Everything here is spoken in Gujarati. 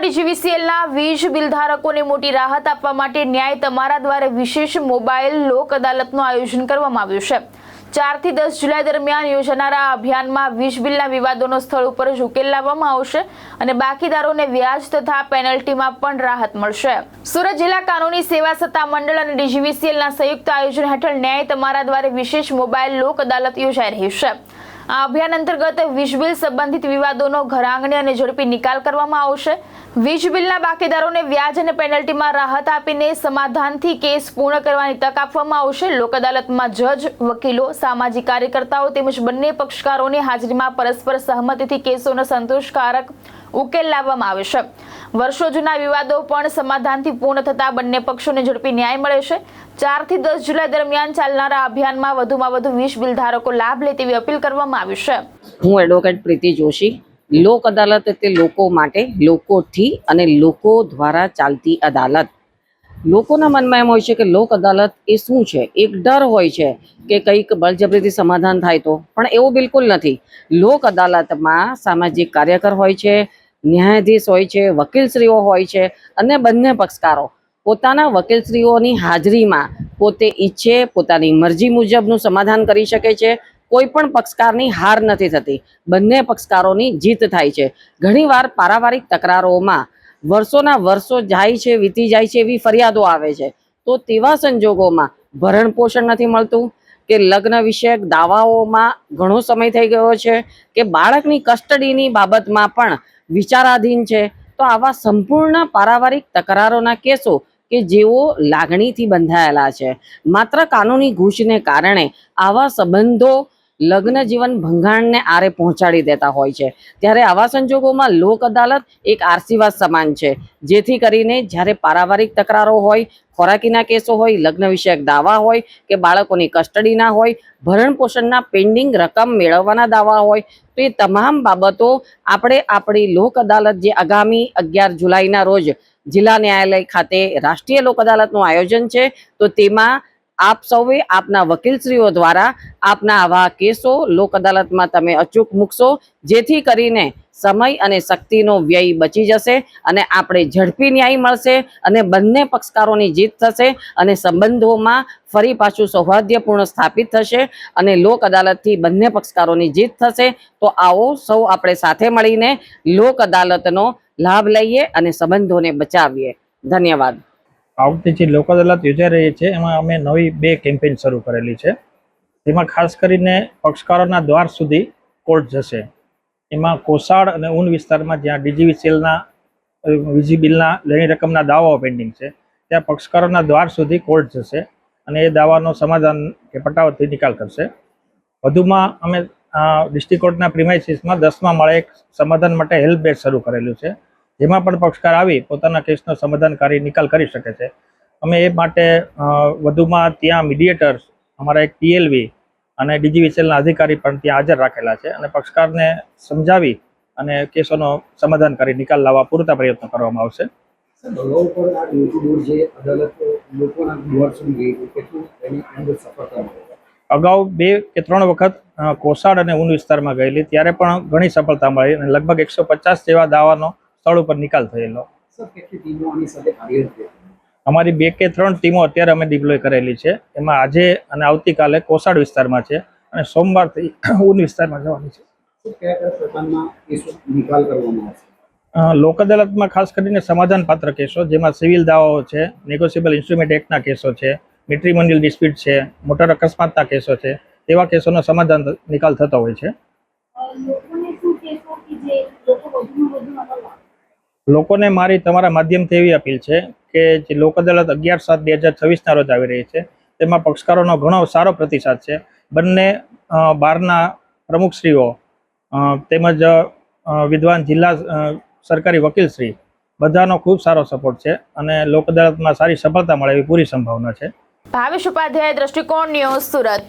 DGVCLના વીજ બિલ ધારકોને મોટી રાહત આપવા માટે ન્યાય તમારા દ્વારા વિશેષ મોબાઈલ લોક અદાલતનું આયોજન કરવામાં આવ્યું છે। 4 થી 10 જુલાઈ દરમિયાન યોજાનારા આ અભિયાનમાં વીજ બિલના વિવાદોનો સ્થળ ઉપર જ ઉકેલ લાવવામાં આવશે અને બાકીદારોને વ્યાજ તથા પેનલ્ટીમાં પણ રાહત મળશે। સુરત જિલ્લા કાનૂની સેવા સત્તા મંડળ અને DGVCLના સંયુક્ત આયોજન હેઠળ ન્યાય તમારા દ્વારા વિશેષ મોબાઈલ લોક અદાલત યોજાઈ રહી છે। આ અભિયાન અંતર્ગત વીજ બિલ સંબંધિત વિવાદોનો ઘરઆંગણે અને ઝડપી નિકાલ કરવામાં આવશે। વીજ બિલના બાકીદારોને વ્યાજ અને પેનલ્ટીમાં રાહત આપીને સમાધાનથી કેસ પૂર્ણ કરવાની તક આપવામાં આવશે। લોક અદાલતમાં જજ, વકીલો, સામાજિક કાર્યકર્તાઓ તેમજ બંને પક્ષકારોની હાજરીમાં પરસ્પર સહમતિથી કેસોનો સંતોષકારક ઉકેલ લાવવામાં આવે છે। વર્ષો જૂના વિવાદો પણ સમાધાનથી પૂર્ણ થતા બંને પક્ષોને ઝડપી ન્યાય મળે છે। 4 થી 10 જુલાઈ દરમિયાન ચાલનારા અભિયાનમાં વધુમાં વધુ વીજ બિલ ધારકો લાભ લે તેવી અપીલ કરવામાં આવી છે। હું એડવોકેટ પ્રીતિ જોશી। લોક અદાલત એટલે લોકો માટે, લોકોથી અને લોકો દ્વારા ચાલતી અદાલત। લોકોના મનમાં એમ હોય છે કે લોક અદાલત એ શું છે? એક ડર હોય છે કે કંઈક બળજબરીથી સમાધાન થાય તો, પણ એવું બિલકુલ નથી। લોક અદાલતમાં સામાજિક કાર્યકર હોય છે, ન્યાયાધીશ હોય છે, વકીલશ્રીઓ હોય છે અને બંને પક્ષકારો પોતાના વકીલશ્રીઓની હાજરીમાં પોતે ઈચ્છે પોતાની મરજી મુજબનું સમાધાન કરી શકે છે। કોઈ પણ પક્ષકારની હાર નથી થતી, બંને પક્ષકારોની જીત થાય છે। ઘણીવાર પારિવારિક તકરારોમાં વર્ષોના વર્ષો જાય છે, વીતી જાય છે, એવી ફરિયાદો આવે છે। તો તેવા સંજોગોમાં ભરણ પોષણ નથી મળતું કે લગ્ન વિષયક દાવાઓમાં ઘણો સમય થઈ ગયો છે કે બાળકની કસ્ટડીની બાબતમાં પણ વિચારાધીન છે। તો આવા સંપૂર્ણ પારિવારિક તકરારોના કેસો કે જેઓ લાગણીથી બંધાયેલા છે, માત્ર કાનૂની ઘૂંચને કારણે આવા સંબંધો લગ્ન જીવન ભંગાણને આરે પહોંચાડી દેતા હોય છે। ત્યારે આવા સંજોગોમાં લોક અદાલત એક આશીર્વાદ સમાન છે, જેથી કરીને જ્યારે પારિવારિક તકરારો હોય, ખોરાકીના કેસો હોય, લગ્ન વિષયક દાવા હોય કે બાળકોની કસ્ટડીના હોય, ભરણ પોષણના પેન્ડિંગ રકમ મેળવવાના દાવા હોય, તો એ તમામ બાબતો આપણે આપણી લોક અદાલત જે આગામી 11 જુલાઈના રોજ જિલ્લા ન્યાયાલય ખાતે રાષ્ટ્રીય લોક અદાલતનું આયોજન છે, તો તેમાં આપ સૌએ આપના વકીલશ્રીઓ દ્વારા આપના આવા કેસો લોક અદાલતમાં તમે અચૂક મૂકશો, જેથી કરીને સમય અને શક્તિનો વ્યય બચી જશે અને આપણે ઝડપી ન્યાય મળશે અને બંને પક્ષકારોની જીત થશે અને સંબંધોમાં ફરી પાછું સૌહાર્દપૂર્ણ સ્થાપિત થશે અને લોક અદાલતથી બંને પક્ષકારોની જીત થશે। તો આવો સૌ આપણે સાથે મળીને લોક અદાલતનો લાભ લઈએ અને સંબંધોને બચાવીએ। ધન્યવાદ। આ વખતે જે લોક અદાલત યોજાઈ રહી છે એમાં અમે નવી 2 કેમ્પેઇન શરૂ કરેલી છે। તેમાં ખાસ કરીને પક્ષકારોના દ્વાર સુધી કોર્ટ જશે। એમાં કોસાડ અને ઊન વિસ્તારમાં જ્યાં DGVCLના વીજ બિલના લેણી રકમના દાવાઓ પેન્ડિંગ છે, ત્યાં પક્ષકારોના દ્વાર સુધી કોર્ટ જશે અને એ દાવાનો સમાધાન કે પટાવથી નિકાલ કરશે। વધુમાં અમે ડિસ્ટ્રિક્ટ કોર્ટના પ્રિમાઇસીસમાં 10મા માળે એક સમાધાન માટે હેલ્પ ડેસ્ક શરૂ કરેલું છે, જેમાં પણ પક્ષકાર આવી પોતાના કેસનો સમાધાનકારી નિકાલ કરી શકે છે। અમે એ માટે વધુમાં ત્યાં મીડિયેટર્સ, અમારા એક PLV અને DGVCLના અધિકારી પણ ત્યાં હાજર રાખેલા છે અને પક્ષકારને સમજાવી અને કેસોનો સમાધાનકારી નિકાલ લાવવા પૂરતા પ્રયત્નો કરવામાં આવશે। અગાઉ 2 કે 3 વખત કોસાડ અને ઊન વિસ્તારમાં ગયેલી, ત્યારે પણ ઘણી સફળતા મળી અને લગભગ 150 જેવા દાવાનો સ્થળ ઉપર નિકાલ થયેલો। અમારી 2 કે 3 ટીમો અત્યારે અમે ડિપ્લોય કરેલી છે। એમાં આજે અને આવતીકાલે કોસાડ વિસ્તારમાં છે અને સોમવારથી ઊન વિસ્તારમાં જવાની છે। લોક અદાલતમાં ખાસ કરીને સમાધાન પાત્ર કેસો, જેમાં સિવિલ દાવાઓ છે, નેગોશિયેબલ ઇન્સ્ટ્રુમેન્ટ એક્ટના કેસો છે, મેટ્રીમોનિયલ ડિસ્પ્યુટ છે, મોટર અકસ્માતના કેસો છે, તેવા કેસોનો સમાધાન નિકાલ થતો હોય છે। લોકોને મારી તમારા માધ્યમથી એવી અપીલ છે કે જે લોક અદાલત 11/7/2026ના રોજ આવી રહી છે, તેમાં પક્ષકારોનો ઘણો સારો પ્રતિસાદ છે। બંને બારના પ્રમુખશ્રીઓ તેમજ વિદ્વાન જિલ્લા સરકારી વકીલશ્રી બધાનો ખૂબ સારો સપોર્ટ છે અને લોક અદાલતમાં સારી સફળતા મળે એવી પૂરી સંભાવના છે। ભાવેશ ઉપાધ્યાય, દ્રષ્ટિકોણ ન્યૂઝ, સુરત।